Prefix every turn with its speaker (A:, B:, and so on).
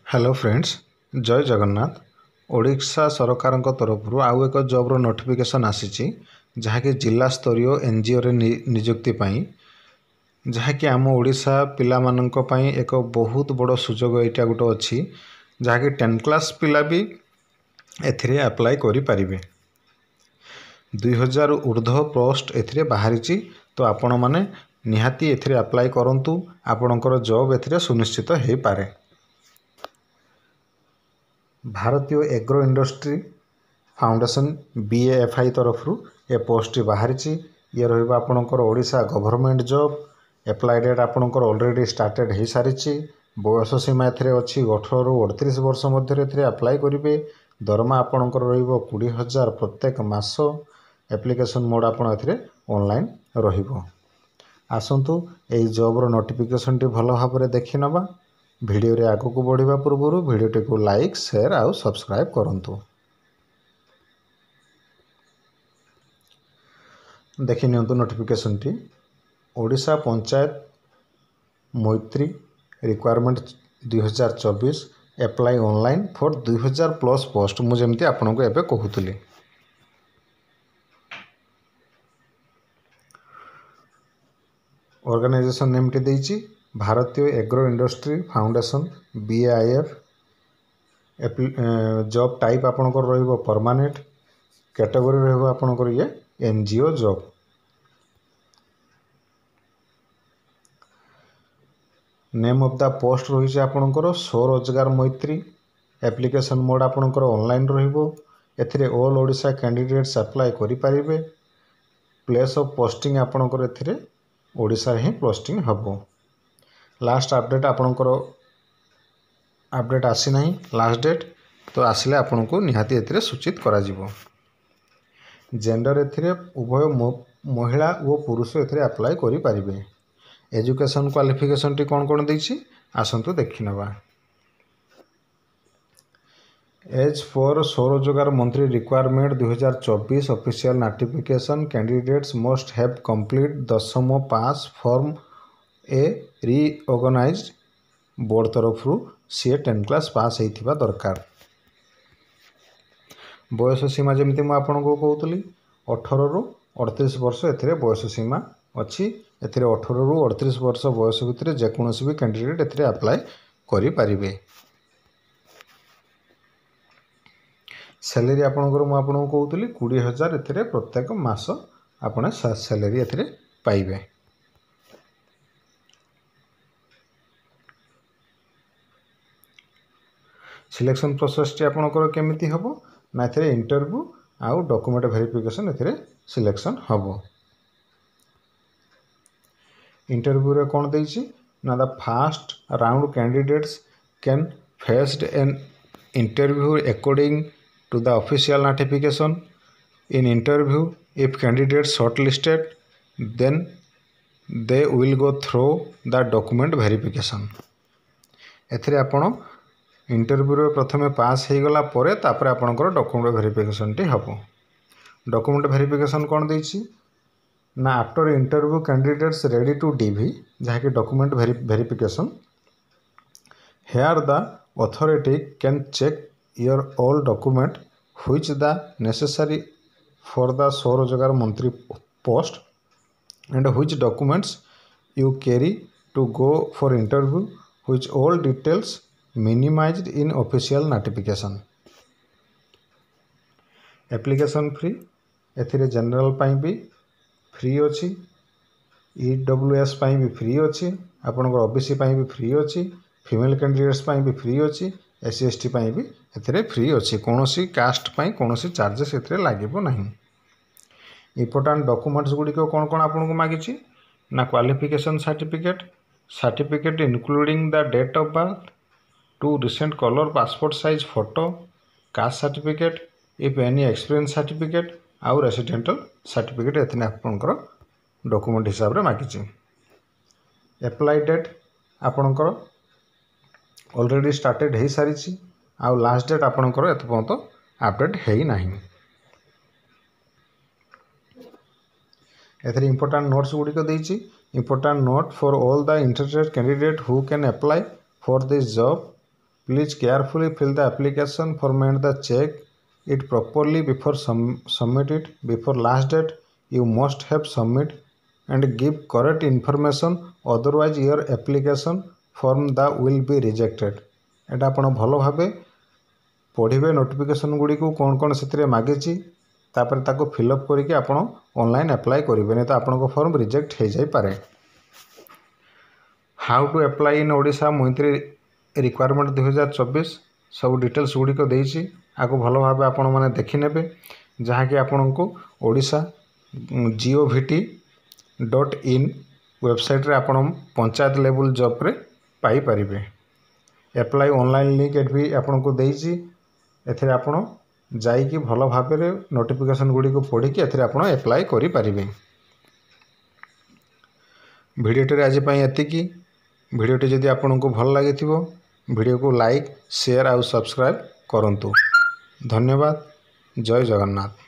A: Hello friends, जय जगन्नाथ। ओडिशा सरकार तरफ आउ एक जॉब्र नोटिफिकेशन आसी जहाँकि जिला स्तरीय एनजीओ रे नियुक्ति पाई, जहाँकि आम ओडिशा पिला मानक पई एक बहुत बड़ सुजोग एटा गोटे अच्छी जहाँकि 10 क्लास पिला भी एथिरे अप्लाई करि परिबे। 2000 ऊर्ध्व पोस्ट एथिरे बाहरी, तो आपण माने निहाती एथिरे अप्लाई करंतु, आपणकर जॉब एथिरे सुनिश्चित हो पारे। भारतीय एग्रो इंडस्ट्री फाउंडेशन BAFI तरफ ए पोस्ट बाहरी। ये रहा आपणकर Odisha government job. Apply date आपणकर ऑलरेडी स्टार्टेड हो सारी। बयस सीमा एथिरे अच्छी 18 ରୁ 38 वर्ष मध्य अप्लाई करेंगे। दरमा आपणकर रहिबो 20,000 प्रत्येक मास। एप्लिकेशन मोड आपण एथिरे ऑनलाइन रहिबो। आसंतु एई जॉब्र नोटिफिकेशन टी भल भाव देखि नबा। वीडियो रे आगो को बढ़िबा पूर्व वीडियोटी को लाइक शेयर आउ सब्सक्राइब करंतु। देखि नियंतु नोटिफिकेशन टी ओडिशा पंचायत मैत्री requirement 2024 apply online for 2000 plus post. मु जेमती आपनको एबे कहूतली। ऑर्गेनाइजेशन नेम टी देइची भारतीय agro industry foundation BAIF। Job type आपणकर रहिबो परमानेंट। कैटेगरी रहिबो आपणकर ये NGO job. Name of the post रही आपणकर स्वरोजगार मैत्री। एप्लिकेशन मोड आपणकर ऑनलाइन रहिबो। एथिरे ऑल ओडिशा कैंडिडेट्स अप्लाई करि परिबे। प्लेस ऑफ पोस्टिंग आपणकर एथिरे ओडिशा ही पोस्टिंग हबो। लास्ट अपडेट आपणकर अपडेट आसी नहीं। लास्ट डेट तो आसिले आपनको निहाती एथिरे सूचित करा जिवो। जेंडर एथिरे उभय महिला और पुरुष एथिरे अप्लाई करि परिबे। एजुकेशन क्वालिफिकेशन टी कोन देछि आसंतु देखि नबा। एज फॉर स्वरोजगार मंत्री requirement 2024 official notification candidates must have complete 10th pass from a reorganised board तरफ सी 10 क्लास पास होइथिबा दरकार। बयस सीमा जमती मु आपनको कहूतली 18 ରୁ 38 वर्ष एथिरे बयस सीमा अच्छी। एथिरे 18 ରୁ 38 वर्ष बयस भितर जेकोसी भी कैंडिडेट एथिरे अप्लाई करि परिबे। सैलरी आपणकर मु आपनको कहूतली 20,000 एथिरे प्रत्येक मास आपण सैलरी एथिरे पाइबे। सिलेक्शन प्रोसेस टी आपणकर केमिति हबो ना एथिरे इंटरव्यू आउ डॉक्यूमेंट वेरिफिकेशन एथिरे सिलेक्शन हबो। इंटरव्यू रे कोन देइछि ना the first round candidates can faced an interview according to the official notification. In interview, if candidates shortlisted, then they will go through the document verification. एथिरे आपण interview रे प्रथमे पास हो गला परे तापर आपणकर डॉक्यूमेंट वेरिफिकेशन टी हबो। डॉक्यूमेंट वेरिफिकेशन कोन देइछि ना after interview candidates ready to DV जहाँकि document verification. Here the authority can check your all document which the necessary for the स्वरोजगार मंत्री post and which documents you carry to go for interview which all details minimized in official notification. application free एथिरे general पाई भी free अच्छी। EWS पाई भी free अच्छी। आपनकर OBC पाई भी free अच्छी। फीमेल कैंडिडेट्स पाई भी फ्री अच्छी। SC ST पाई भी एथिरे फ्री अच्छी। कौनसी कास्ट पाई कौनसी चार्जेस एथिरे लागिबो नहीं। इंपोर्टेंट डॉक्यूमेंट्स गुड़िक कौन कौन आपको मागिछि ना qualification certificate including the date of birth, 2 recent colour passport size photo, caste certificate if any experience certificate आउ रेसिडेंटल सर्टिफिकेट एथिने आपनकर डॉक्यूमेंट हिसाब रे मागिछि। एप्लाई डेट आपनकर ऑलरेडी स्टार्टेड हो सारी। आउ लास्ट डेट आपनकर एत पर्यंत अपडेट है नहीं। एथिरे इंपोर्टेंट नोट्स गुड़िक देइछि। Important note for all the interested candidate who can apply for this job Please carefully fill the application form and the check it properly before submit it. Before last date, you must have submit and give correct information, otherwise your application form that will be rejected. एटा आपण भलो भाबे पढ़िबे notification गुडी को कोन से मागिची तापर ताको fill up करके आपण online apply करेंगे नहीं तो आपण को फॉर्म रिजेक्ट हो जाई पारे। How to apply in Odisha monthly requirement 2024 सब डिटेल्स गुडी को देइची आको भलो भाबे आपण माने देखि नेबे जहाँ कि आपण को ओडिशा govt.in वेबसाइट रे आपण पंचायत लेवल जॉब रे पाई परिबे। अप्लाई ऑनलाइन लिंक भी आपण को देइची एथिरे आपण जाइकी भलो भाबे नोटिफिकेशन गुडी को पढ़ी कि एथिरे आपण अप्लाई करि परिबे। भिडियोटे आज पई एतिकी। भिडियोटी जदि आपण को भल लागिथिबो भिडियो को लाइक शेयर आउ सब्सक्राइब करंतु। धन्यवाद। जय जगन्नाथ।